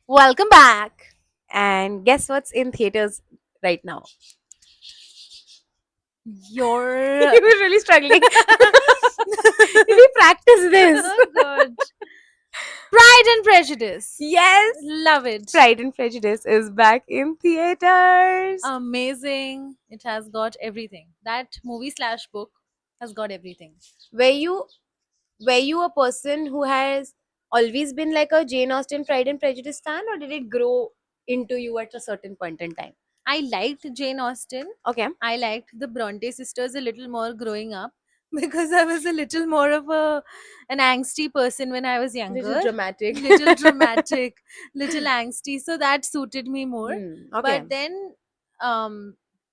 Welcome back. And guess what's in theaters right now? Your You were really struggling. We practice this. oh god. Pride and Prejudice. Yes, Love it. Pride and Prejudice is back in theaters. Amazing. It has got everything. That movie slash book has got everything. Were you were you a person who has always been like a Jane Austen Pride and Prejudice fan, or did it grow into you at a certain point in time? I liked Jane Austen. Okay, I liked the Bronte sisters a little more growing up because I was a little more of an angsty person when I was little younger. dramatic. Little dramatic, little angsty. So that suited me more. Okay. But then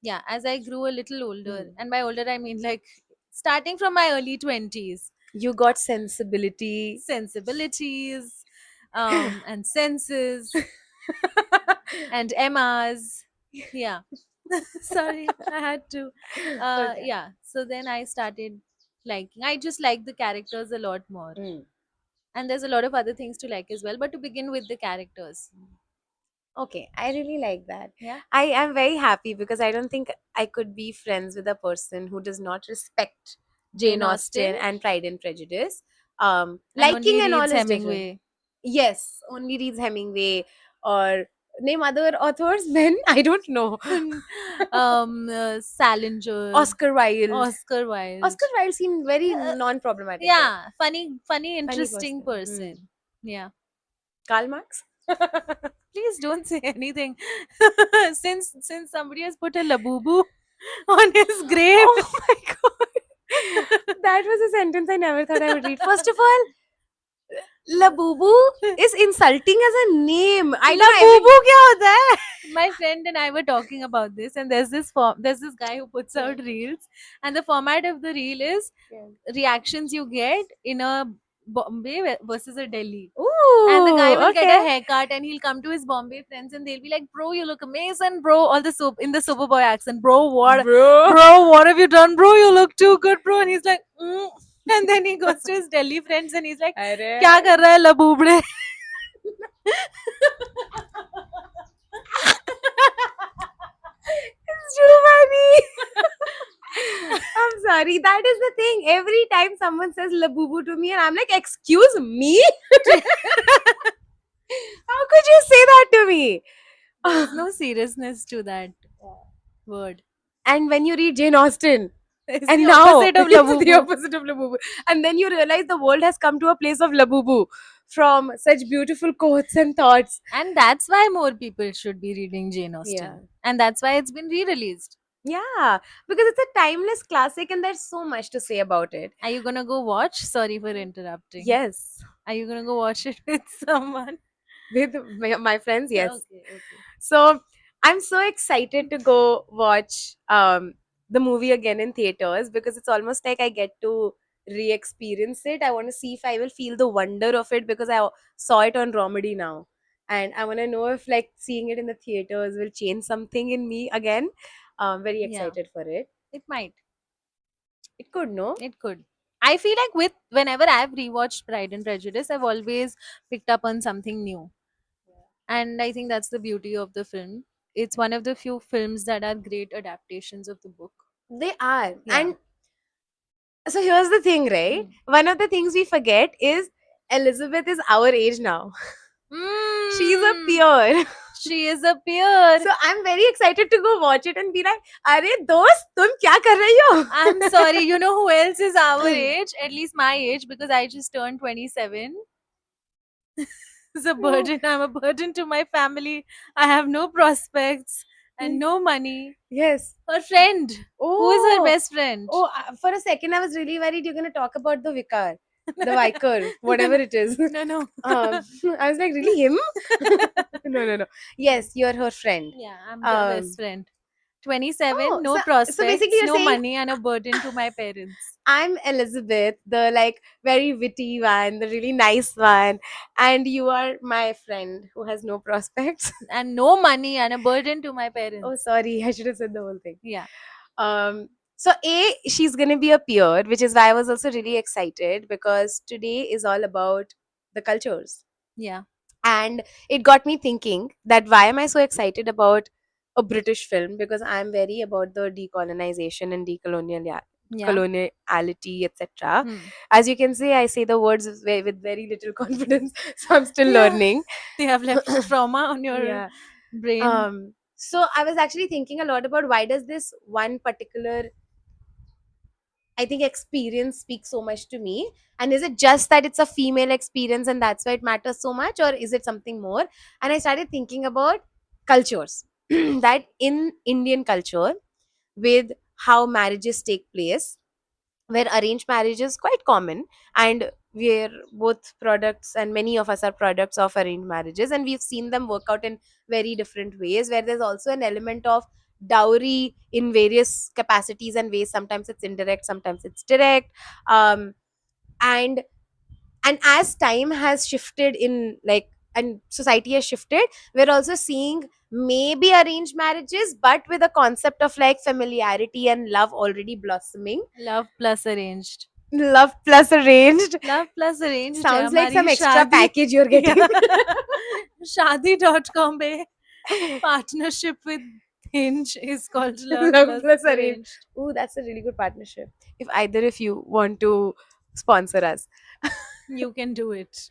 yeah, as I grew a little older, and by older I mean like starting from my early 20s, You got sensibility. sensibilities and senses and Emmas. Yeah. Sorry, I had to. Okay. Yeah. So then I started liking. I just like the characters a lot more, Mm. and there's a lot of other things to like as well. But to begin with, the characters. Okay, I really like that. Yeah. I am very happy because I don't think I could be friends with a person who does not respect Jane Jane Austen Austen and Pride and Prejudice. and Liking only and all reads is different. Hemingway. Yes, only reads Hemingway or name other authors. Then I don't know. Salinger, Oscar Wilde. Oscar Wilde. Oscar Wilde seemed very Uh, non-problematic though. yeah, funny, Funny interesting person. person. Yeah. Karl Marx. Please don't say anything. Since somebody has put a labubu on his grave. Oh my god. That was a sentence I never thought I would read. First of all, Labubu is insulting as a name. I don't know. Labubu क्या होता है? My friend and I were talking about this, and there's this guy who puts out reels, and the format of the reel is reactions you get in a Bombay versus a Delhi. And the guy Ooh, will get a okay. haircut and he'll come to his Bombay friends and they'll be like, "Bro, you look amazing, bro." All the soap in the Superboy accent, Bro. bro, what have you done, bro? You look too good, bro." And he's like, and then he goes to his Delhi friends and he's like, अरे "क्या कर रहा है लबूबड़े?" it's too funny. I'm sorry. That is the thing. Every time someone says Labubu to me, and I'm like, excuse me? How could you say that to me? There's no seriousness to that word. And when you read Jane Austen, It's and the now opposite of it's the labubu. opposite of Labubu. And then you realize the world has come to a place of Labubu from such beautiful quotes and thoughts. And that's why more people should be reading Jane Austen. Yeah. And that's why it's been re-released. Yeah, because it's a timeless classic and there's so much to say about it. Are you gonna go watch? Sorry for interrupting. Yes. Are you gonna go watch it with someone? With my friends, yes. Okay. So I'm so excited to go watch the movie again in theaters because it's almost like I get to re-experience it. I want to see if I will feel the wonder of it because I saw it on Romedy now. And I want to know if like seeing it in the theaters will change something in me again. Very Yeah. excited for it. It might. It could, no? It could. I feel like with whenever I've rewatched Pride and Prejudice, I've always picked up on something new. And I think that's the beauty of the film. It's one of the few films that are great adaptations of the book. They are. Yeah. And so here's the thing, right? One of the things we forget is Elizabeth is our age now. She's a Mm, peer. she is a peer. So I'm very excited to go watch it and be like, "Arey dost, tum kya kar rahi ho?" I'm sorry, you know who else is our age? At least my age, because I just turned 27. It's a burden. I'm a burden to my family. I have no prospects and no money. Yes. Her friend. Who is her Oh. best friend? Oh, for a second I was really worried you're going to talk about the vicar, the vicar, whatever it is. No. I was like, really him? No. Yes, you're her friend. Yeah, I'm the best friend. 27, Oh, no so prospects, basically you're no saying money, and a burden to my parents. I'm Elizabeth, the like very witty one, the really nice one, and you are my friend who has no prospects. And no money and a burden to my parents. Oh, sorry, I should have said the whole thing. Yeah. So she's gonna be a peer, which is why I was also really excited because today is all about the cultures. Yeah. And it got me thinking that why am I so excited about a British film, because I'm very about the decolonization and Yeah. coloniality, etc. Hmm. As you can see, I say the words with very little confidence, so I'm still Yeah. learning. They have left trauma on your Yeah. brain. So I was actually thinking a lot about why does this one particular, I think, experience speaks so much to me. And is it just that it's a female experience and that's why it matters so much, or is it something more? And I started thinking about cultures. That in Indian culture, with how marriages take place, where arranged marriage is quite common, and we're both products, and many of us are products of arranged marriages, and we've seen them work out in very different ways, where there's also an element of dowry in various capacities and ways. Sometimes it's indirect, sometimes it's direct. um, and and as time has shifted in, like, and society has shifted, we're also seeing maybe arranged marriages but with a concept of like familiarity and love already blossoming. Love plus arranged. Love plus arranged. Love plus arranged है Sounds like हमारी some extra शादी. package you're getting. Yeah. Shadi.com पे partnership with Hinge is called Love Love plus plus arranged. arranged. Ooh, that's a really good partnership. If either of you want to sponsor us. You can do it.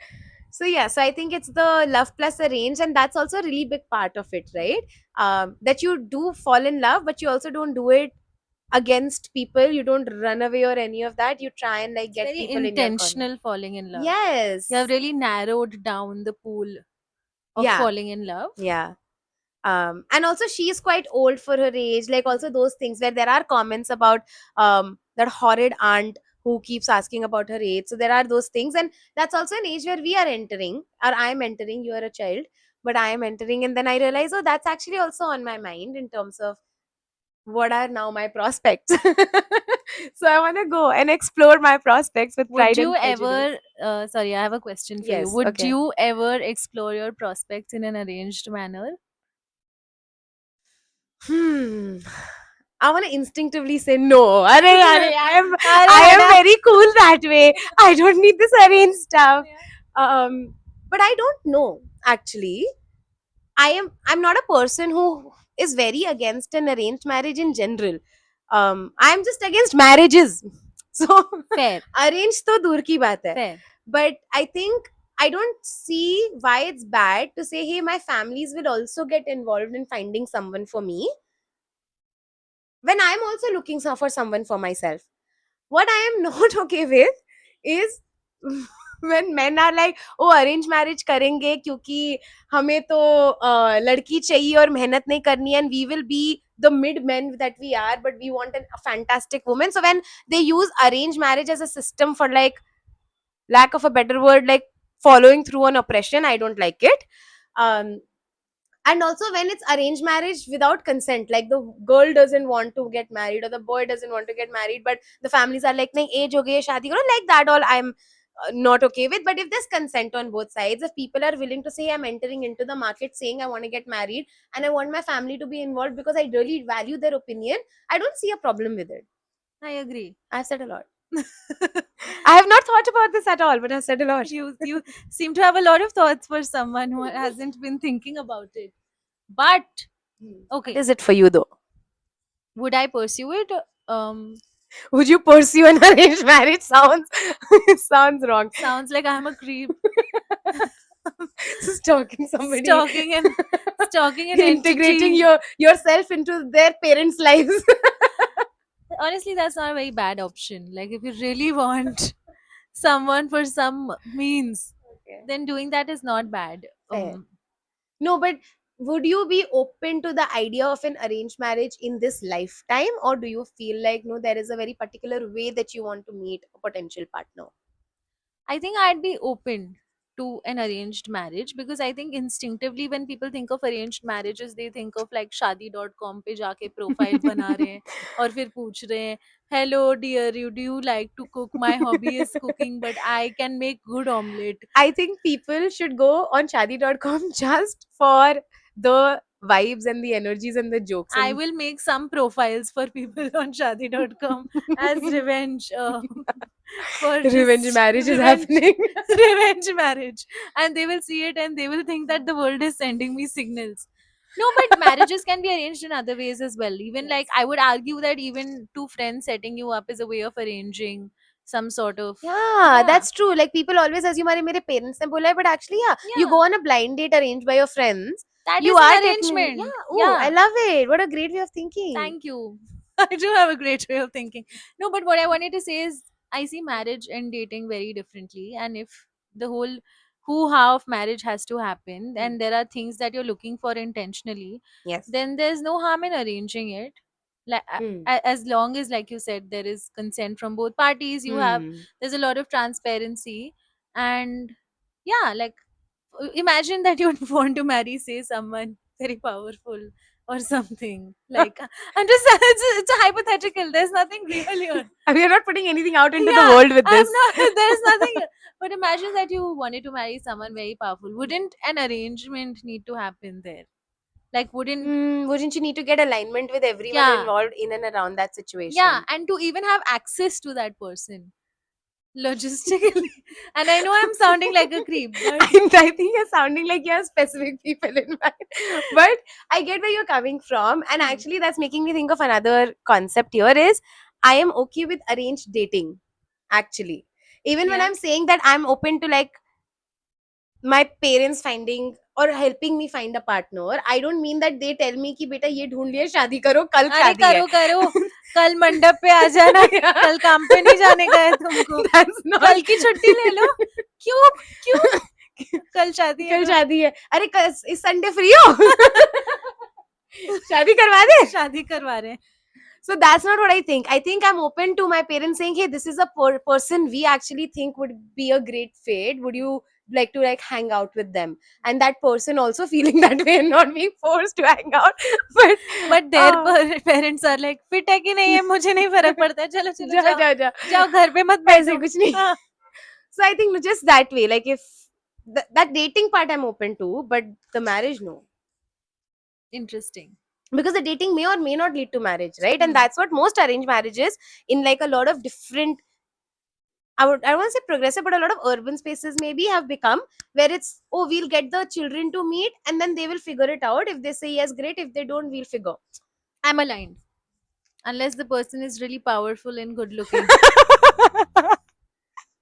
So yeah, so I think it's the love plus arrange, and that's also a really big part of it, right? That you do fall in love, but you also don't do it against people. You don't run away or any of that. You try and like It's get very people in your corner. intentional falling in love. You have Yes. really narrowed down the pool of Yeah. falling in love. Yeah. And also she is quite old for her age, like also those things where there are comments about that horrid aunt who keeps asking about her age. So there are those things, and that's also an age where we are entering, or I'm entering. You are a child, but I am entering, and then I realize, oh, that's actually also on my mind in terms of what are now my prospects. So I want to go and explore my prospects with Would Pride you and Prejudice. ever, sorry, I have a question for you. Yes. Would Okay. you ever explore your prospects in an arranged manner? Hmm. I want to instinctively say no. Arre, arre, Arey I am hada. very cool that way. I don't need this arranged stuff. But I don't know actually. I'm not a person who is very against an arranged marriage in general. I'm just against marriages. So Fair, arranged to dur ki baat hai. fair. But I think I don't see why it's bad to say, hey, my families will also get involved in finding someone for me when I'm also looking for someone for myself. What I am not okay with is when men are like, oh, arrange marriage करेंगे क्योंकि हमें तो लड़की चाहिए और मेहनत नहीं करनी है, and we will be the mid men that we are, but we want a fantastic woman. So when they use arranged marriage as a system for, like, lack of a better word, like following through on oppression, I don't like it. um and also when it's arranged marriage without consent, like the girl doesn't want to get married or the boy doesn't want to get married, but the families are like, nahi, age ho gayi hai, shaadi karo, like that all I'm not okay with. But if there's consent on both sides, if people are willing to say, I'm entering into the market saying I want to get married and I want my family to be involved because I really value their opinion, I don't see a problem with it. I agree. I've said a lot. I have not thought about this at all, but I've said a lot. You seem to have a lot of thoughts for someone who hasn't been thinking about it. But What okay, is it for you though? would I pursue it? Would you pursue an arranged marriage? Sounds sounds wrong. Sounds like I'm a creep. Stalking somebody. Stalking an Integrating entity. yourself into their parents' lives. Honestly, that's not a very bad option. Like if you really want someone for some means, Okay. then doing that is not bad. Fair. No, but would you be open to the idea of an arranged marriage in this lifetime, or do you feel like, no, there is a very particular way that you want to meet a potential partner? I think I'd be open to an arranged marriage because I think instinctively when people think of arranged marriages they think of like shadi.com पे जाके profiles बना रहे हैं और फिर पूछ रहे हैं hello dear you do you like to cook my hobby is cooking but I can make good omelette. I think people should go on shadi.com just for the vibes and the energies and the jokes. I And will make some profiles for people on shadi.com as revenge. for Revenge just marriage is revenge happening. revenge marriage, and they will see it and they will think that the world is sending me signals. No, but marriages can be arranged in other ways as well. Even like Yes. I would argue that even two friends setting you up is a way of arranging some sort of, Yeah, yeah, that's true. Like people always assume अरे मेरे parents ने बोला है, but actually yeah, you yeah, go on a blind date arranged by your friends. that You is are an technically, arrangement. yeah. Oh, I Yeah, love it. What a great way of thinking. thank you. I do have a great way of thinking. No, but what I wanted to say is I see marriage and dating very differently. And if the whole hoo-ha of marriage has to happen Hmm. and there are things that you're looking for intentionally, Yes. then there's no harm in arranging it. Like Hmm. as long as, like you said, there is consent from both parties, you have, Hmm. there's a lot of transparency. And yeah, like imagine that you want to marry, say, someone very powerful or something. Like I'm just it's a hypothetical. There's nothing real here. We are not putting anything out into the Yeah, world with I'm this. not. There's nothing. But imagine that you wanted to marry someone very powerful. Wouldn't an arrangement need to happen there? Like, wouldn't, Wouldn't you need to get alignment with everyone yeah, involved in and around that yeah, situation? and to even have access to that person logistically. And I know I'm sounding like a creep, but I think you're sounding like you have specific people in mind. But I get where you're coming from. And hmm, actually, that's making me think of another concept here is I am okay with arranged dating, actually. Even when yeah, I'm saying that I'm open to like my parents finding or helping me find a partner, I don't mean that they tell me कि बेटा ये ढूंढ लिया शादी करो कल अरे शादी है. करो करो, कल मंडप पे आ जाना, Yeah, कल काम पे नहीं जाने का है तुमको, that's not. कल की छुट्टी ले लो. क्यों? क्यों? कल शादी है कल तो शादी है. अरे कल इस संडे फ्री हो? शादी करवा दे. शादी करवा रहे हैं. So that's not what I think. I think I'm open to my parents saying, "Hey, this is a person we actually think would be a great fit. Would you like to like hang out with them?" And that person also feeling that way and not being forced to hang out. But but their parents are like fit है कि नहीं है मुझे नहीं फर्क पड़ता है, चलो चलो जा जाओ, जा जा जाओ घर पे मत ऐसे बैठो. कुछ नहीं. हाँ, So I think just that way. Like if that dating part I'm open to, but the marriage no. Interesting. Because the dating may or may not lead to marriage, right? And Hmm. that's what most arranged marriages in like a lot of different, I don't want to say progressive, but a lot of urban spaces maybe have become where it's, oh, we'll get the children to meet and then they will figure it out. If they say yes, great. If they don't, we'll figure. I'm aligned unless the person is really powerful and good looking.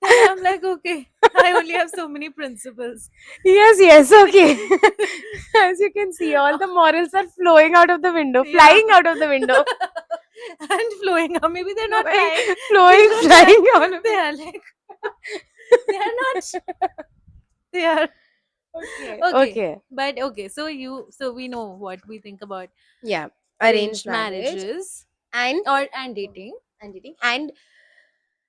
Then I'm like, okay, I only have so many principles. Yes, yes, okay. As you can see, all the morals are flowing out of the window, Yeah. flying out of the window. And flowing out. Maybe they're not Flowing, flying. flowing, They flying all of They are like, they are not. They are. Okay. Okay. Okay. But okay, so we know what we think about Yeah. arranged Arranged marriage marriages and and dating. dating. And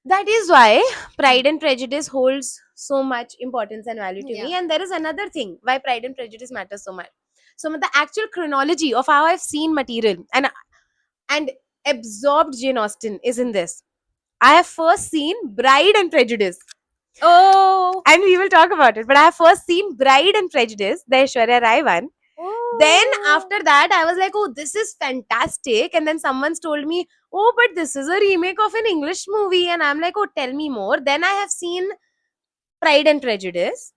that is why Pride and Prejudice holds so much importance and value to me. Yeah. And there is another thing why Pride and Prejudice matters so much. So the actual chronology of how I've seen material and absorbed Jane Austen is in this. I have first seen Bride and Prejudice, Oh. and we will talk about it. But I have first seen Bride and Prejudice, the Aishwarya Rai one. Then Oh. after that, I was like, oh, this is fantastic. And then someone's told me, oh, but this is a remake of an English movie. And I'm like, oh, tell me more. Then I have seen Pride and Prejudice.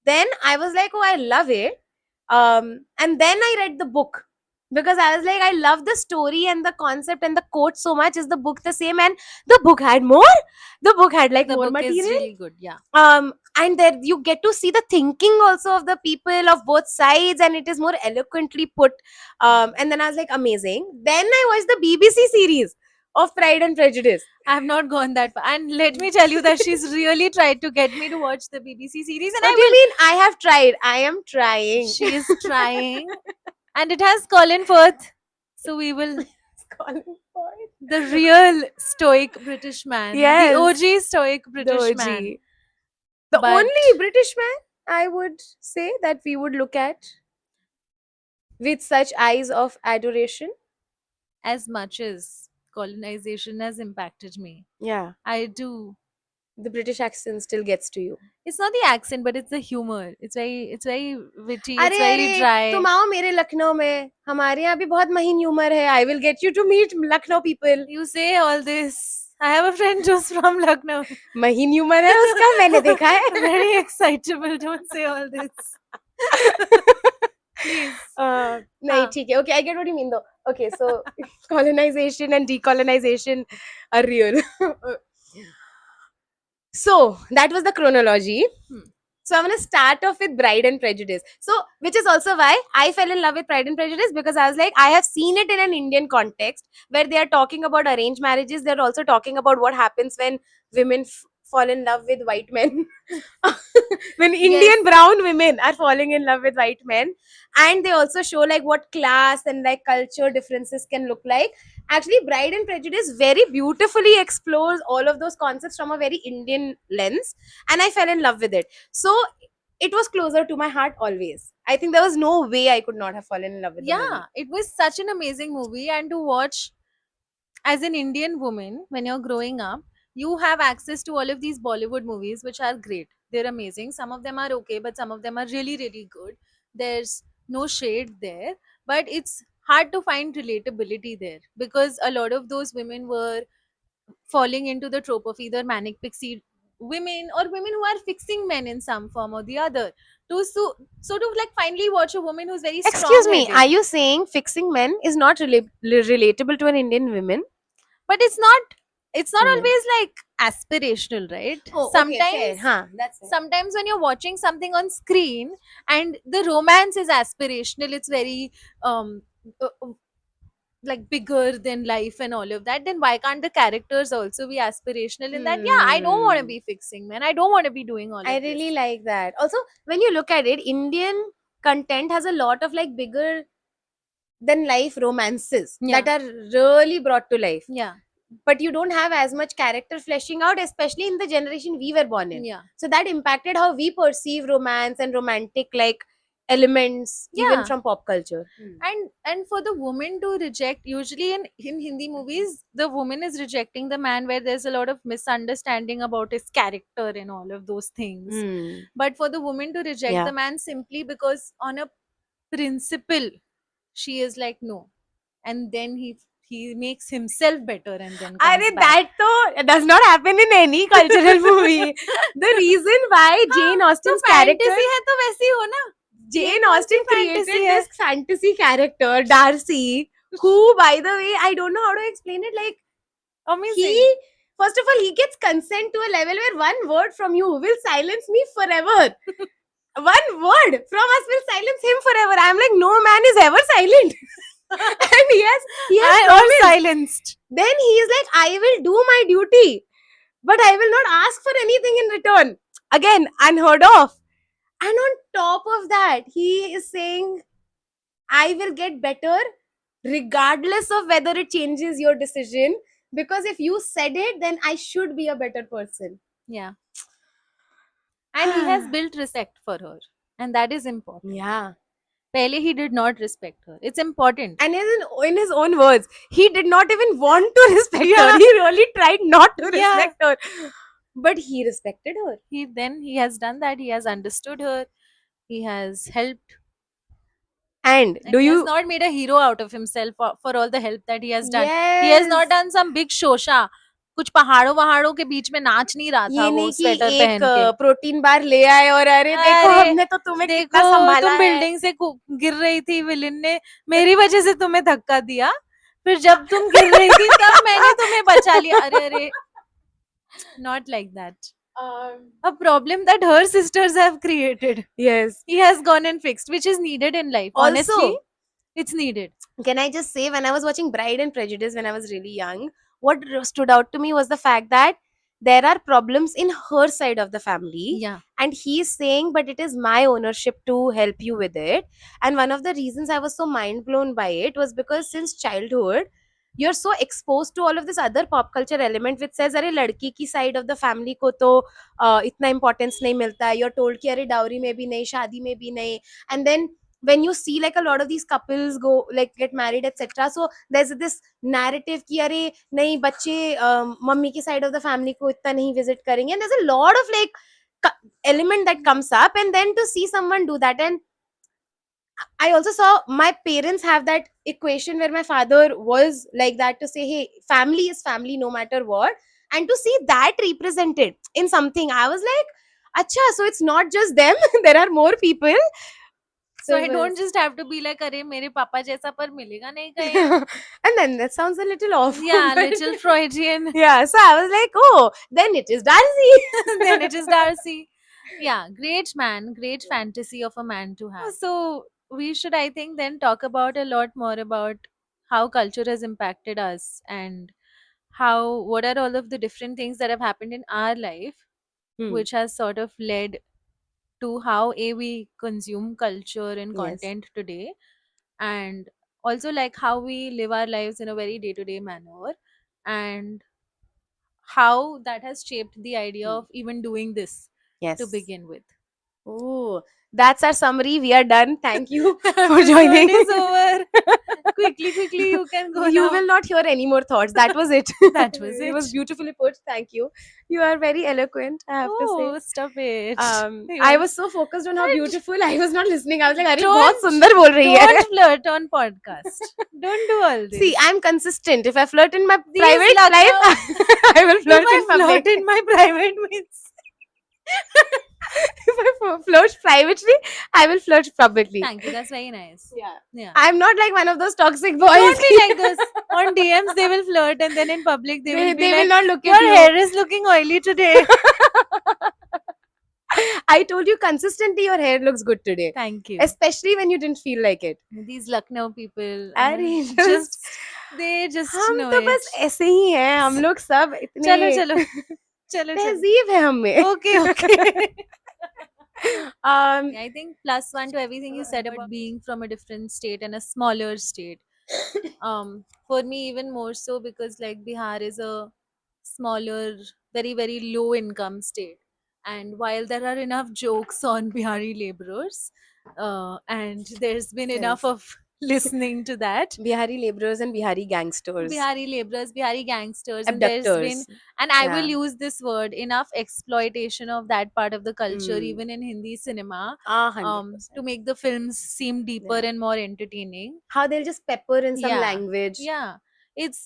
Then I was like, oh, I love it. And then I read the book because I was like, I love the story and the concept and the quote so much. Is the book the same? And the book had more. The book had like The more book is material. really good. Yeah. And there you get to see the thinking also of the people of both sides, and it is more eloquently put. And then I was like, amazing. Then I watched the BBC series of Pride and Prejudice. I have not gone that far. And let me tell you that she's really tried to get me to watch the BBC series, and What I do you will. mean? I have tried. I am trying. She is trying. And it has Colin Firth. So we will. Calling for it. The real stoic British man. Yes. The OG stoic The British OG. man. The But- only British man I would say that we would look at with such eyes of adoration. As much as colonization has impacted me, Yeah. I do. The British accent still gets to you. It's not the accent, but it's the humor. It's very witty. It's अरे very अरे dry. तुम आओ मेरे लखनऊ में हमारे यहाँ भी बहुत महीन ह्यूमर है. I will get you to meet Lucknow people. You say all this. I have a friend who's from Lucknow. महीन ह्यूमर है उसका, मैंने देखा है. Very excitable. Don't say all this. Please. नहीं ठीक है. Okay, I get what you mean though. Okay, so colonization and decolonization are real. So that was the chronology. So I'm gonna start off with Pride and Prejudice. So, which is also why I fell in love with Pride and Prejudice, because I was like, I have seen it in an Indian context where they are talking about arranged marriages. They're also talking about what happens when women fall in love with white men. When Indian brown women are falling in love with white men, and they also show like what class and like culture differences can look like. Actually, Bride and Prejudice very beautifully explores all of those concepts from a very Indian lens, and I fell in love with it. So it was closer to my heart always. I think there was no way I could not have fallen in love with the movie. Yeah, it was such an amazing movie, and to watch as an Indian woman when you're growing up, you have access to all of these Bollywood movies, which are great. They're amazing. Some of them are okay, but some of them are really, really good. There's no shade there, but it's hard to find relatability there because a lot of those women were falling into the trope of either manic pixie women or women who are fixing men in some form or the other. To sort of like finally watch a woman who's very Excuse me, strong-headed. are you saying fixing men is not relatable to an Indian woman? But it's not Hmm. always like aspirational, right? Oh, okay, fair. Sometimes Huh, that's fair. sometimes when you're watching something on screen and the romance is aspirational, it's very uh, uh, like bigger than life and all of that, then why can't the characters also be aspirational in that? Yeah, I don't want to Hmm. be fixing men, I don't want to be doing all I of really this. like that. Also, when you look at it, Indian content has a lot of like bigger than life romances Yeah, that are really brought to life. yeah, But you don't have as much character fleshing out, especially in the generation we were born in. yeah, So that impacted how we perceive romance and romantic like elements even yeah. from pop culture. And for the woman to reject, usually in Hindi movies the woman is rejecting the man where there's a lot of misunderstanding about his character and all of those things. Hmm. But for the woman to reject Yeah. the man simply because on a principle she is like no, and then he makes himself better and then comes Arey, back. that though does not happen in any cultural movie. The reason why हाँ, Jane तो Austen's character, fantasy है तो वैसी हो ना. Jane ये कौन सी Austen created fantasy है? this fantasy character, Darcy, who, by the way, I don't know how to explain it. Like, Amazing. he, first of all, he gets consent to a level where one word from you will silence me forever. One word from us will silence him forever. I'm like, no man is ever silent. And he has I promised. am silenced. Then he is like, I will do my duty, but I will not ask for anything in return. Again, unheard of. And on top of that, he is saying, I will get better regardless of whether it changes your decision. Because if you said it, then I should be a better person. Yeah. And he has built respect for her, and that is important. Yeah. Pehle he did not respect her. It's important. And in his own words, he did not even want to respect Yeah. her. He really tried not to Yeah. respect her. But he respected her. He has done that. He has understood her. He has helped. And And do he has you? not made a hero out of himself for all the help that he has done. Yes. He has not done some big shosha. कुछ पहाड़ों वहाड़ों के बीच में नाच नहीं रहा था ये वो नहीं कि स्वेटर एक पहन के. प्रोटीन बार ले आए और अरे देखो अरे, हमने तो तुम्हें देखो कितना संभाला तुम है. बिल्डिंग से गिर रही थी, विलेन ने मेरी वजह से तुम्हें धक्का दिया, फिर जब तुम गिर रही थी तब मैंने तुम्हें बचा लिया. अरे अरे, not like that. A problem that her sisters have created, Yes. he has gone and fixed, which is needed in life. Also, Honestly, it's needed. Can I just say, when I was watching Bride and Prejudice when I was really young, what stood out to me was the fact that there are problems in her side of the family. Yeah. And he's saying, but it is my ownership to help you with it. And one of the reasons I was so mind blown by it was because since childhood, you're so exposed to all of this other pop culture element which says, अरे लड़की की side of the family को तो इतना importance नहीं मिलता है. You're told कि अरे dowry में भी नहीं, शादी में भी नहीं. And then when you see like a lot of these couples go like get married etc, so there's this narrative कि अरे नहीं बच्चे मम्मी की side of the family को इतना नहीं visit करेंगे, and there's a lot of like element that comes up, and then to see someone do that. And I also saw my parents have that equation where my father was like that to say, hey, family is family no matter what. and to see that represented in something, I was like, acha, so it's not just them. There are more people. So it I was don't just have to be like, अरे मेरे पापा जैसा पर मिलेगा नहीं कहीं. and then that sounds a little off. Yeah, but- little Freudian. yeah, so I was like, oh, then it is Darcy. Then it is Darcy. Yeah, great man, great fantasy of a man to have. So we should, I think, then talk about a lot more about how culture has impacted us and how what are all of the different things that have happened in our life, Hmm. which has sort of led to how we consume culture and Yes. content today, and also like how we live our lives in a very day to day manner, and how that has shaped the idea Hmm. of even doing this Yes. to begin with. Oh, that's our summary. We are done. Thank you for Episode joining. is over. Quickly, you can go You now. will not hear any more thoughts. That was it. That was It was it. beautifully put. Thank you. You are very eloquent, I have to say. Oh, stop it. I was so focused on how Don't- beautiful. I was not listening. I was like, "अरे Don't- बहुत सुंदर बोल रही है." Don't flirt on podcast. Don't do all this. See, I'm consistent. If I flirt in my These private luck- life, I will flirt if I in public. flirt in my private means. If I flirt privately, I will flirt publicly. Thank you. That's very nice. Yeah. Yeah. I'm not like one of those toxic boys. Don't be like this. On DMs, they will flirt, and then in public, they will be they like, will not look "Your at you. hair is looking oily today." I told you consistently your hair looks good today. Thank you. Especially when you didn't feel like it. These Lucknow people, अरे just they just हम know तो it. बस ऐसे ही हैं हम लोग सब इतने चलो चलो चलो चलो. तहजीब है हम में Okay, okay. um I think plus one to everything you said about being from a different state and a smaller state. For me, even more so because like Bihar is a smaller, very low income state, and while there are enough jokes on Bihari laborers, and there's been enough Yes. of listening to that. Bihari laborers and Bihari gangsters, Bihari laborers, Bihari gangsters, and there's been, abductors. and I will Yeah. use this word, enough exploitation of that part of the culture, Mm. even in Hindi cinema, 100%. to make the films seem deeper Yeah. and more entertaining. How they'll just pepper in some Yeah. language. Yeah, it's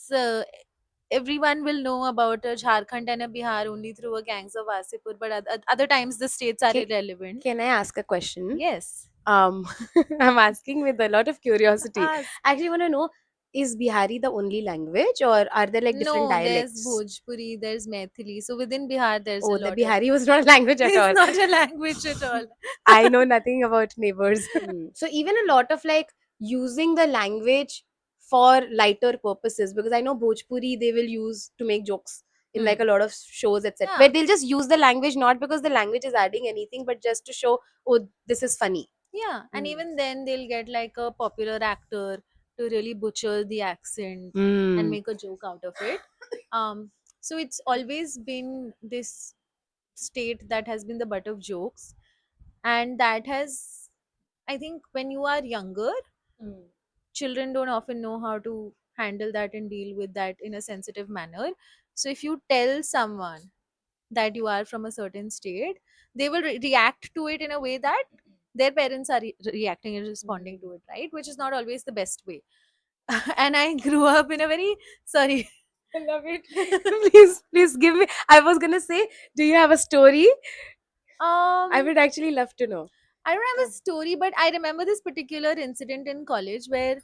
everyone will know about Jharkhand and a Bihar only through a gangs of Wasipur, but other times the states are Ca- irrelevant. Can I ask a question? Yes. I'm asking with a lot of curiosity. Ask. Actually, want to know, is Bihari the only language, or are there like different No, dialects? there's Bhojpuri, there's Maithili. So within Bihar, there's Oh, a the lot. Bihari was not a language at It's all. not a language at all. I know nothing about neighbors. So even a lot of like using the language for lighter purposes, because I know Bhojpuri they will use to make jokes in like a lot of shows, etc. Yeah. But they'll just use the language not because the language is adding anything, but just to show, oh, this is funny. Yeah, and Mm. even then they'll get like a popular actor to really butcher the accent Mm. and make a joke out of it. So it's always been this state that has been the butt of jokes, and that has, I think, when you are younger, children don't often know how to handle that and deal with that in a sensitive manner. So if you tell someone that you are from a certain state, they will react to it in a way that their parents are reacting and responding to it, right? Which is not always the best way. And I grew up in a very sorry. I love it. please give me. I was gonna say, do you have a story? I would actually love to know. I don't have a story, but I remember this particular incident in college where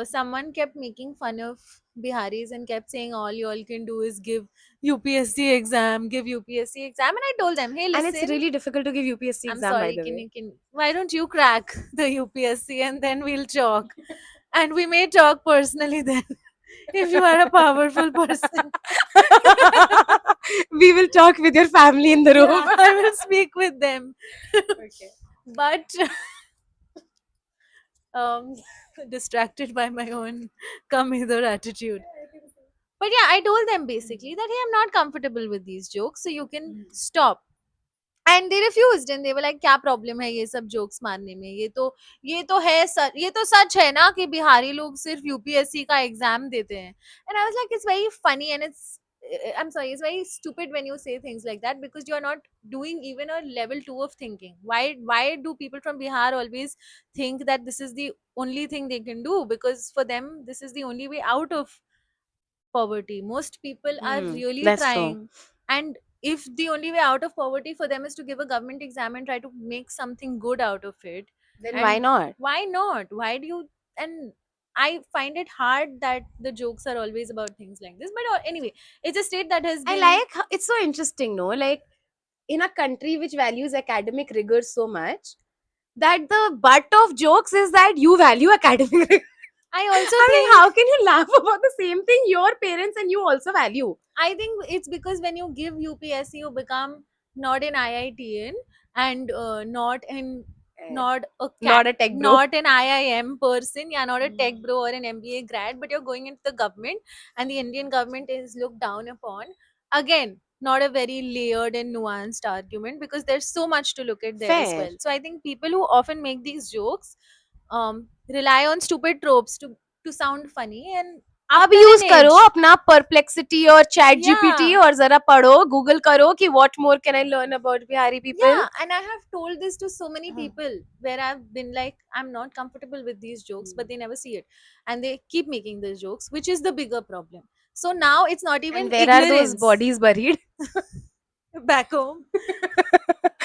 someone kept making fun of Biharis and kept saying all you all can do is give UPSC exam, give UPSC exam. And I told them, hey, listen. And it's really difficult to give UPSC I'm exam, sorry, by the way. why don't you crack the UPSC and then we'll talk? And we may talk personally then. If you are a powerful person, We will talk with your family in the room. yeah, I will speak with them. Okay. But um, distracted by my own come hither attitude. But yeah, I told them basically that hey, I'm not comfortable with these jokes, so you can stop. And they refused and they were like क्या problem है ये सब jokes मारने में ये तो है sir ये तो सच है ना कि बिहारी लोग सिर्फ यूपीएससी का एग्जाम देते हैं and I was like it's very funny and I'm sorry it's very stupid when you say things like that because you are not doing even a level 2 of thinking. Why do people from Bihar always think that this is the only thing they can do, because for them this is the only way out of poverty. Most people are really That's true. trying, and if the only way out of poverty for them is to give a government exam and try to make something good out of it, Then why and not? why not? Why do you? And I find it hard that the jokes are always about things like this. But anyway, it's a state that has I been. like it's so interesting, no? Like in a country which values academic rigor so much, that the butt of jokes is that you value academic rigor. I also I mean, think. how can you laugh about the same thing your parents and you also value? I think it's because when you give UPSC, you become not an IITian and not a Not a tech bro. not an IIM person, yeah, not a tech bro or an MBA grad, but you're going into the government, and the Indian government is looked down upon. Again, not a very layered and nuanced argument, because there's so much to look at there as Fair. well. So I think people who often make these jokes rely on stupid tropes to sound funny, and अब after use an करो age, अपना perplexity और chat GPT yeah. और जरा पढ़ो Google करो कि what more can I learn about Bihari people. Yeah, and I have told this to so many Uh-huh. people where I've been like, I'm not comfortable with these jokes, but they never see it. And they keep making these jokes, which is the bigger problem. So now it's not even And where are those ignorance. bodies buried? Back home.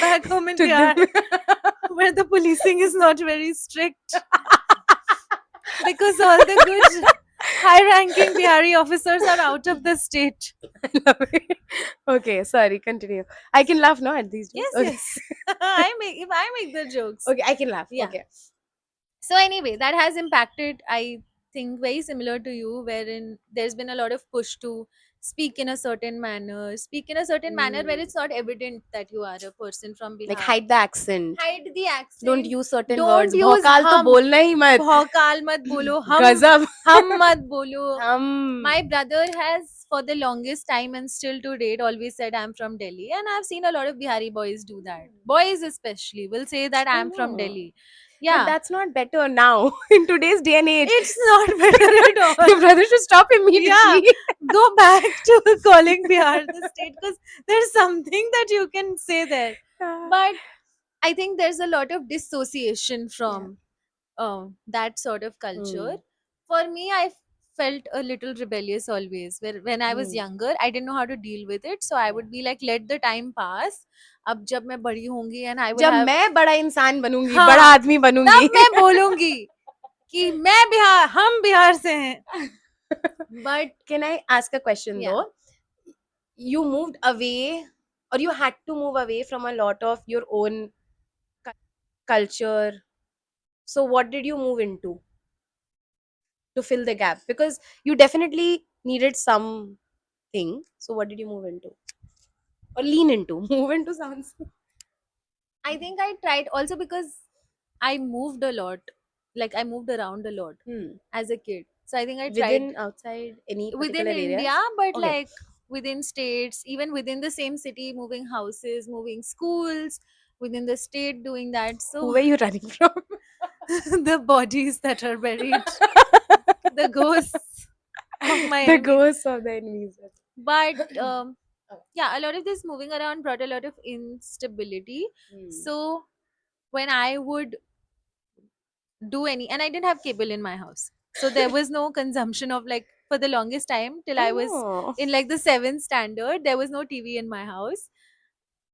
Back home in To Bihar, them. where the policing is not very strict. Because all the good high ranking Bihari officers are out of the state. I love it. Okay, sorry, continue. I can laugh now at these jokes. Yes, Okay. yes. If I make the jokes. Okay, I can laugh. Yeah. Okay. So anyway, that has impacted, I think, very similar to you, wherein there's been a lot of push to speak in a certain manner, where it's not evident that you are a person from Bihar. Like hide the accent. Hide the accent. Don't use certain Don't words. use भौकाल तो hum. बोलना ही मत. भौकाल मत बोलो, गजब. hum mat bolo. हम. My brother has, for the longest time and still to date, always said I'm from Delhi, and I've seen a lot of Bihari boys do that. Boys especially will say that I'm from know. Delhi. But Yeah, that's not better now in today's day and age. it's not better at all. Your brother should stop immediately. Go back to calling Bihar the state, because there's something that you can say there. But I think there's a lot of dissociation from that sort of culture. For me, I felt a little rebellious always. Where when I was younger, I didn't know how to deal with it, so I would be like, let the time pass. अब जब मैं बड़ी होंगी and I will जब have, मैं बड़ा इंसान बनूंगी, हाँ, बड़ा आदमी बनूंगी, तब मैं बोलूंगी कि मैं बिहार, हम बिहार से हैं. But can I ask a question Yeah. though? You moved away, or you had to move away from a lot of your own culture. So what did you move into to fill the gap? Because you definitely needed something. So what did you move into? Or lean into? Move into sounds. I think I tried also because I moved a lot. Like I moved around a lot as a kid. So I think I tried Within, outside, any within particular areas? India, but Okay. like within states, even within the same city, moving houses, moving schools, within the state, doing that. Who So were you running from? the bodies that are buried, the ghosts of my The enemies. ghosts of the enemies. But yeah, a lot of this moving around brought a lot of instability. So when I would do any, and I didn't have cable in my house, so there was no consumption of, like, for the longest time till I was Oh. in like the 7th standard, there was no TV in my house.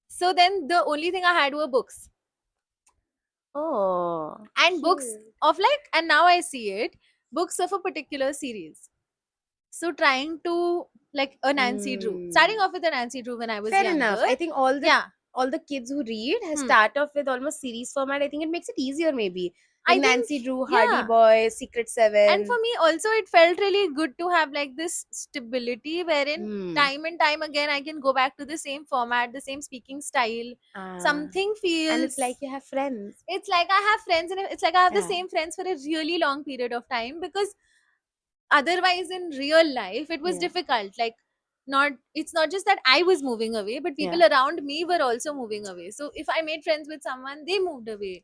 So then the only thing I had were books, Oh. and books Cute. of like, and now I see it, books of a particular series. So trying to, like, a Nancy Drew, starting off with a Nancy Drew when I was Fair younger. enough. I think all the kids who read start off with almost series format. I think it makes it easier, maybe. I Like think, Nancy Drew, Hardy yeah. Boys, Secret Seven. And for me also, it felt really good to have like this stability wherein time and time again I can go back to the same format, the same speaking style. Something feels, and it's like you have friends. it's like I have friends, and it's like I have the Yeah. same friends for a really long period of time, because otherwise in real life it was Yeah. difficult. Like, it's not just that I was moving away, but people around me were also moving away. So if I made friends with someone, they moved away,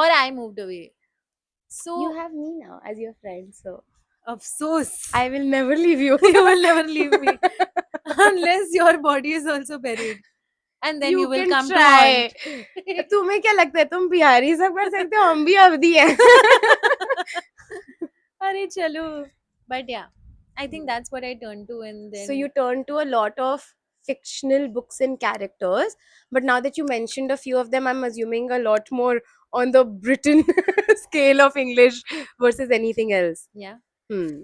or I moved away. So You have me now as your friend, so afsos. I will never leave you. You will never leave me unless your body is also buried, and then you will can come try. to haunt. तुम्हें क्या लगता है तुम बिहारी सब कर सकते हो हम भी अवधी हैं. अरे चलो. But yeah, I think that's what I turned to, and then So you turn to a lot of fictional books and characters, but now that you mentioned a few of them, I'm assuming a lot more on the Britain scale of English versus anything else. yeah, Hmm.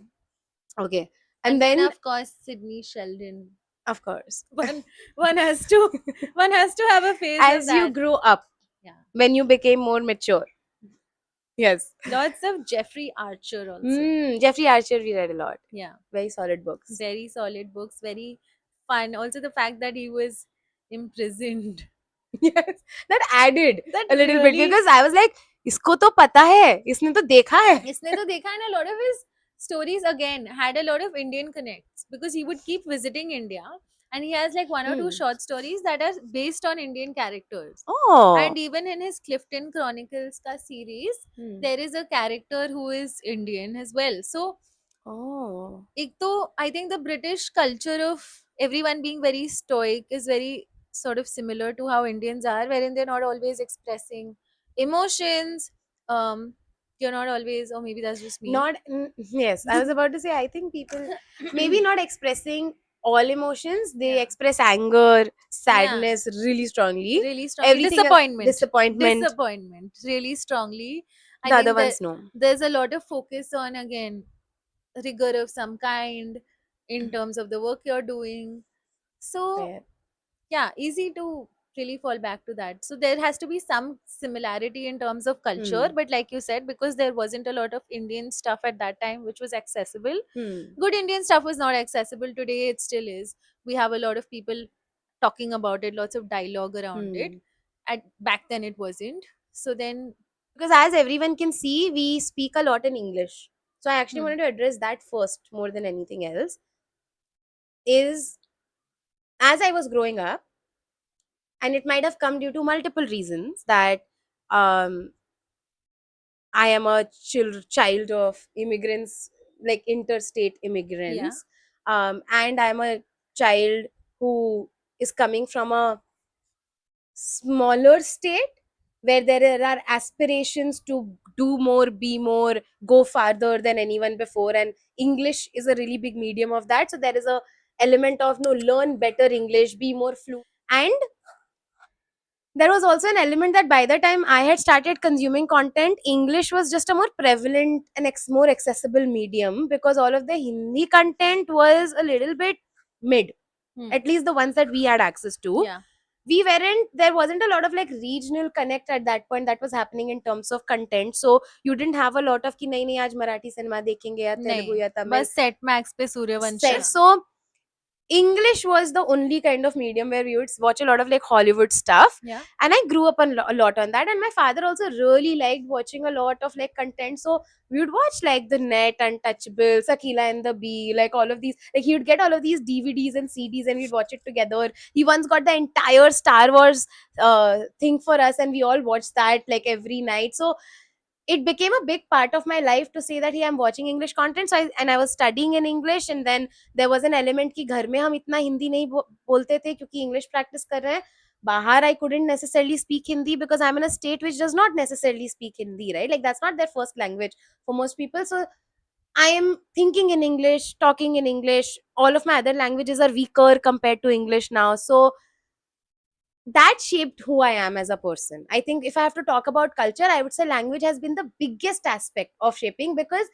Okay. And and then then, of course Sydney Sheldon. of course, One one has to one has to have a phase of as you that. grew up, Yeah, when you became more mature, yes. lots of Jeffrey Archer also. Hmm. Jeffrey Archer, we read a lot. Yeah, Very solid books. very solid books, very fun. Also, the fact that he was imprisoned. Yes, that added That a little bit really, because I was like, इसको तो पता है, इसने तो देखा है. इसने तो देखा है, and a lot of his stories again had a lot of Indian connects because he would keep visiting India, and he has like one or two Hmm. short stories that are based on Indian characters. Oh. And even in his Clifton Chronicles ka series, Hmm. there is a character who is Indian as well. So Oh. एक तो I think the British culture of everyone being very stoic is very sort of similar to how Indians are, wherein they're not always expressing emotions. Um, you're not always, or maybe that's just me. Not yes, I was about to say I think people maybe not expressing all emotions, they Yeah. express anger, Yeah, sadness really strongly. really strongly. Everything else, Disappointment. disappointment, Disappointment. Really strongly. I the other think that ones no. there's a lot of focus on again rigor of some kind in terms of the work you're doing. So Fair. yeah, easy to really fall back to that. So there has to be some similarity in terms of culture, Hmm. but like you said, because there wasn't a lot of Indian stuff at that time which was accessible, Hmm. good Indian stuff was not accessible. Today it still is. We have a lot of people talking about it, lots of dialogue around it. Hmm. At back then it wasn't. So then Because as everyone can see, we speak a lot in English. So I actually hmm, wanted to address that first more than anything else. Is as I was growing up, and it might have come due to multiple reasons that um, I am a child of immigrants, like interstate yeah, immigrants, and I'm a child who is coming from a smaller state where there are aspirations to do more, be more, go farther than anyone before, and English is a really big medium of that. So there is a element of no, learn better English, be more fluent, and there was also an element that by the time I had started consuming content, English was just a more prevalent and more accessible medium because all of the Hindi content was a little bit mid, hmm, at least the ones that we had access to. yeah, There wasn't a lot of like regional connect at that point that was happening in terms of content. So you didn't have a lot of ki nahi nahi aaj Marathi cinema dekhenge ya Telugu नहीं, ya Tamil. बस set max पे Sooryavansham. So English was the only kind of medium where we would watch a lot of like Hollywood stuff. Yeah, And I grew up a lot on that. And my father also really liked watching a lot of like content. So we would watch like The Net, Untouchable, Sakila and the Bee, like all of these. Like he would get all of these DVDs and CDs and we'd watch it together. He once got the entire Star Wars thing for us and we all watched that like every night. So it became a big part of my life to say that, hey, I'm watching English content. And I was studying in English, and then there was an element कि घर में हम इतना हिंदी नहीं बोलते थे क्योंकि English practice कर रहे हैं. बाहर I couldn't necessarily speak Hindi because I'm in a state which does not necessarily speak Hindi, right? Like that's not their first language for most people. So I am thinking in English, talking in English. All of my other languages are weaker compared to English now. So that shaped who I am as a person. I think if I have to talk about culture, I would say language has been the biggest aspect of shaping because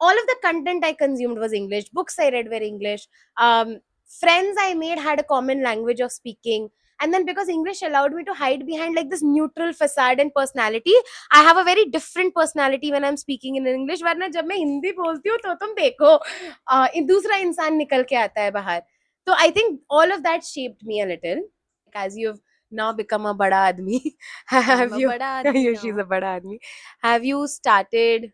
all of the content I consumed was English. Books I read were English. Friends I made had a common language of speaking. And then because English allowed me to hide behind like this neutral facade and personality, I have a very different personality when I'm speaking in English. वरना जब मैं हिंदी बोलती हूँ तो तुम देखो दूसरा इंसान निकल के आता है बाहर. So I think all of that shaped me a little. As you've now become a bada admi, I'm have a you बड़ा आदमी she's now. a bada admi, have you started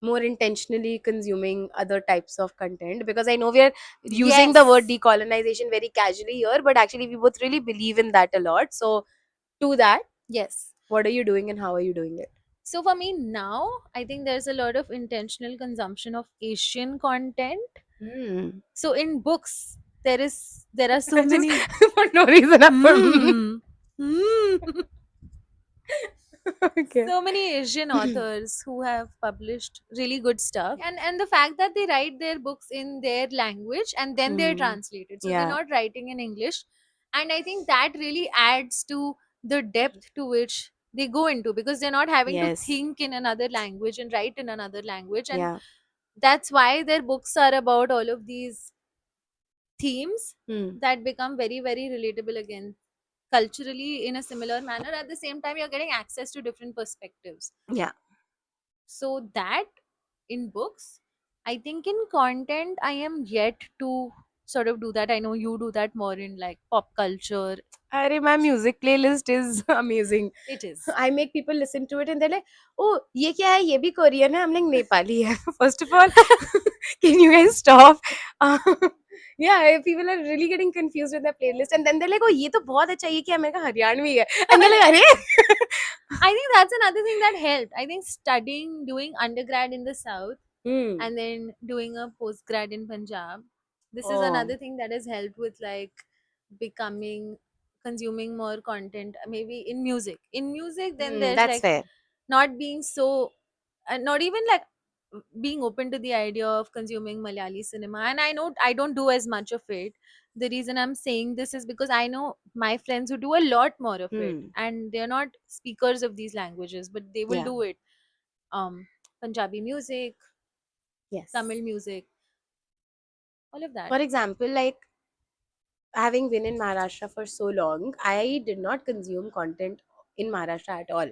more intentionally consuming other types of content? Because I know we are using the word Yes. decolonization very casually here, but actually we both really believe in that a lot. So to that, Yes. what are you doing and how are you doing it? So for me now, I think there's a lot of intentional consumption of Asian content. Hmm. So in books, there are so Just many. for no reason. Hmm. Hmm. Okay. So many Asian authors who have published really good stuff, and the fact that they write their books in their language and then they're Hmm. translated, so they're Yeah. not writing in English. And I think that really adds to the depth to which they go into, because they're not having to Yes. think in another language and write in another language. And Yeah. that's why their books are about all of these themes Hmm. that become very very relatable again culturally in a similar manner. At the same time, you're getting access to different perspectives. Yeah. So that in books, I think in content I am yet to sort of do that. I know you do that more in like pop culture. Arey, my music playlist is amazing. It is. I make people listen to it and they're like, "Oh, ये क्या है? ये भी Korean है." I'm like, "Nepali है." First of all, can you guys stop? Uh, yeah, people are really getting confused with their playlist, and then they're like, "Oh, ये तो बहुत अच्छा है, ये क्या है?" मैं कहा हरियाणवी है, and they're like, "अरे." I think that's another thing that helped. I think studying, doing undergrad in the south, Hmm. and then doing a postgrad in Punjab. This is Oh. another thing that has helped with like becoming, consuming more content. Maybe in music. In music, then Hmm. there's That's like fair. not being so, not even like being open to the idea of consuming Malayali cinema. And I know I don't do as much of it. The reason I'm saying this is because I know my friends who do a lot more of it, Hmm. and they're not speakers of these languages, but they will Yeah. do it. Punjabi music, Yes. Tamil music, all of that. For example, like having been in Maharashtra for so long, I did not consume content in Maharashtra at all.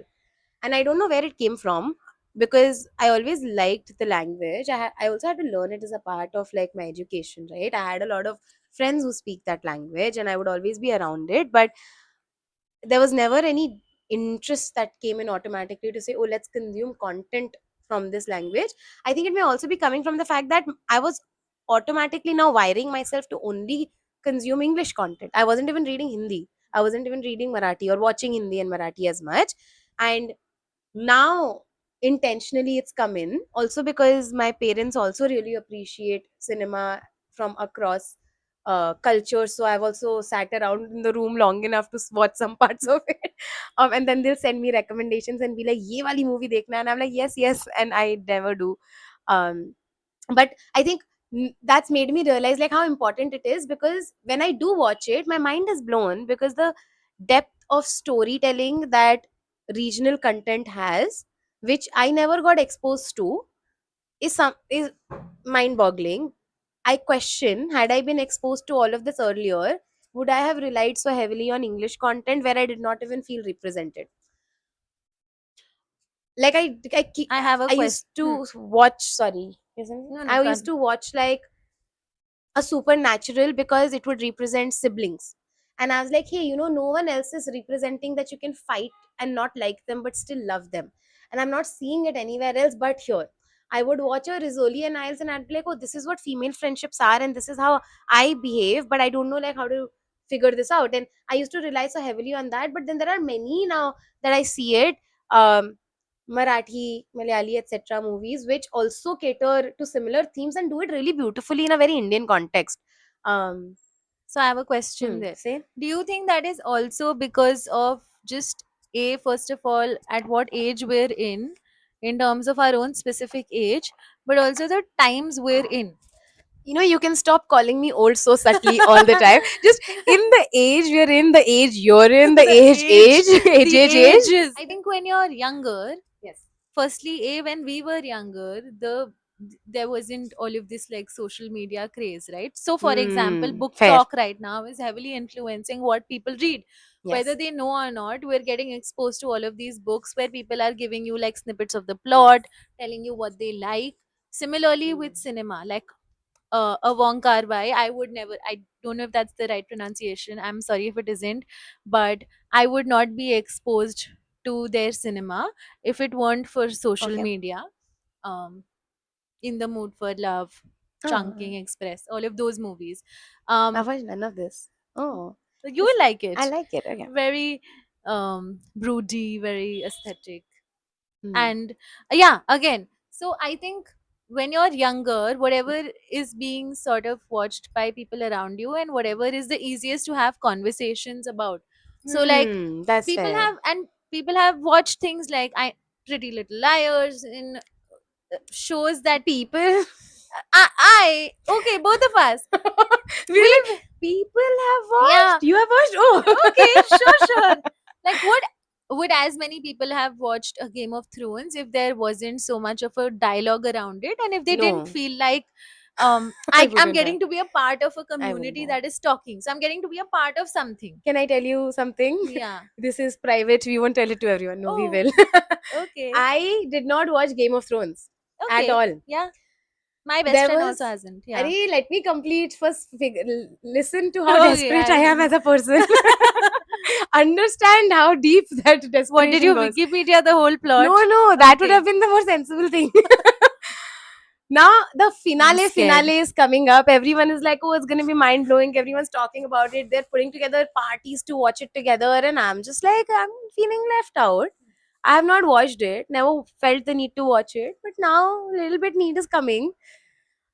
And I don't know where it came from because I always liked the language. I also had to learn it as a part of like my education, right? I had a lot of friends who speak that language and I would always be around it. But there was never any interest that came in automatically to say, oh, let's consume content from this language. I think it may also be coming from the fact that I was automatically now wiring myself to only consume English content. I wasn't even reading Hindi. I wasn't even reading Marathi or watching Hindi and Marathi as much. And now intentionally it's come in also because my parents also really appreciate cinema from across cultures, so I've also sat around in the room long enough to watch some parts of it. And then they'll send me recommendations and be like, ye wali movie dekhna, and I'm like, yes, yes, and I never do. But I think that's made me realize like how important it is, because when I do watch it my mind is blown, because the depth of storytelling that regional content has, which I never got exposed to, is mind boggling. I question, had I been exposed to all of this earlier, would I have relied so heavily on English content where I did not even feel represented? Like I have a I used question. to watch, sorry, isn't it? No, no, I used to watch like a supernatural because it would represent siblings. And I was like, hey, no one else is representing that you can fight and not like them but still love them. And I'm not seeing it anywhere else but here. I would watch a Rizzoli and Isles and I'd be like, oh, this is what female friendships are and this is how I behave, but I don't know like how to figure this out. And I used to rely so heavily on that. But then there are many now that I see it. Marathi, Malayali, etc. movies, which also cater to similar themes and do it really beautifully in a very Indian context. Um, So I have a question there. Say, Do you think that is also because of just a, first of all, at what age we're in terms of our own specific age, but also the times we're in? you can stop calling me old so subtly all the time. Just in the age we're in, the age you're in, the The age, age, age, the age, age. ages. I think when you're younger, Yes. firstly, a, when we were younger, there wasn't all of this like social media craze, right? So for example, book Fair. talk right now is heavily influencing what people read, whether Yes. they know or not. We're getting exposed to all of these books where people are giving you like snippets of the plot, telling you what they like. Similarly with cinema, like a Wong Kar Wai, I would never, I don't know if that's the right pronunciation. I'm sorry if it isn't, but I would not be exposed to their cinema if it weren't for social Okay. media. In the Mood for Love, Chunking Express, all of those movies. I've Um, watched none of this. Oh, you will like I it. like it. Okay. Very broody, very aesthetic. Hmm. And yeah, again, so I think when you're younger, whatever is being sort of watched by people around you and whatever is the easiest to have conversations about. So like That's people fair. have, and people have watched things like Pretty Little Liars in shows that People. okay, both of us. Really? People have watched. Yeah. You have watched. Oh. Okay, sure. Like, would as many people have watched a Game of Thrones if there wasn't so much of a dialogue around it, and if they No. didn't feel like I I'm wouldn't getting have. to be a part of a I wouldn't community have. that is talking, so I'm getting to be a part of something. Can I tell you something? Yeah. This is private. We won't tell it to everyone. No, we Oh, will. okay. I did not watch Game of Thrones at Okay. all. Yeah. My best There friend was. also hasn't. Yeah. Arey, let me complete first. Listen to how Okay, desperate I I am will. as a person. Understand how deep that desperation What did you goes. Wikipedia the whole plot? No, that would Okay. have been the more sensible thing. Now the finale scared. is coming up. Everyone is like, oh, it's gonna be mind blowing. Everyone's talking about it. They're putting together parties to watch it together, and I'm just like, I'm feeling left out. I have not watched it. Never felt the need to watch it, but now a little bit need is coming.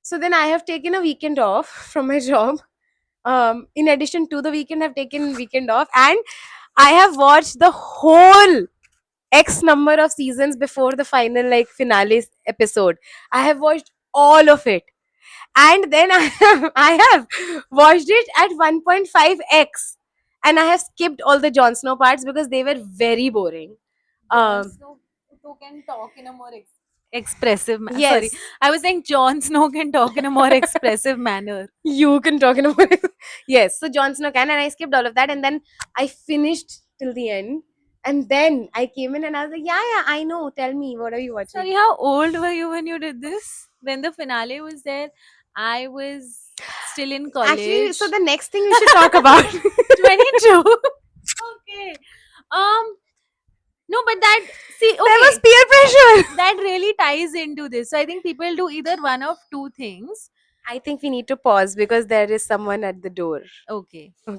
So then I have taken a weekend off from my job. In addition to the weekend, I've taken weekend off, and I have watched the whole X number of seasons before the final like finale episode. I have watched all of it, and then I have watched it at 1.5x, and I have skipped all the Jon Snow parts because they were very boring. Jon Snow can talk in a more expressive manner. Yes, Sorry, I was saying Jon Snow can talk in a more expressive manner. you can talk in a yes. So Jon Snow can, and I skipped all of that, and then I finished till the end. And then I came in and I was like, yeah, I know. Tell me, what are you watching? Sorry, how old were you when you did this? When the finale was there, I was still in college. Actually, so the next thing we should talk about. 22. Okay. No, but that see, okay, There was peer pressure. that really ties into this. So I think people do either one of two things. I think we need to pause because there is someone at the door. Okay. Okay.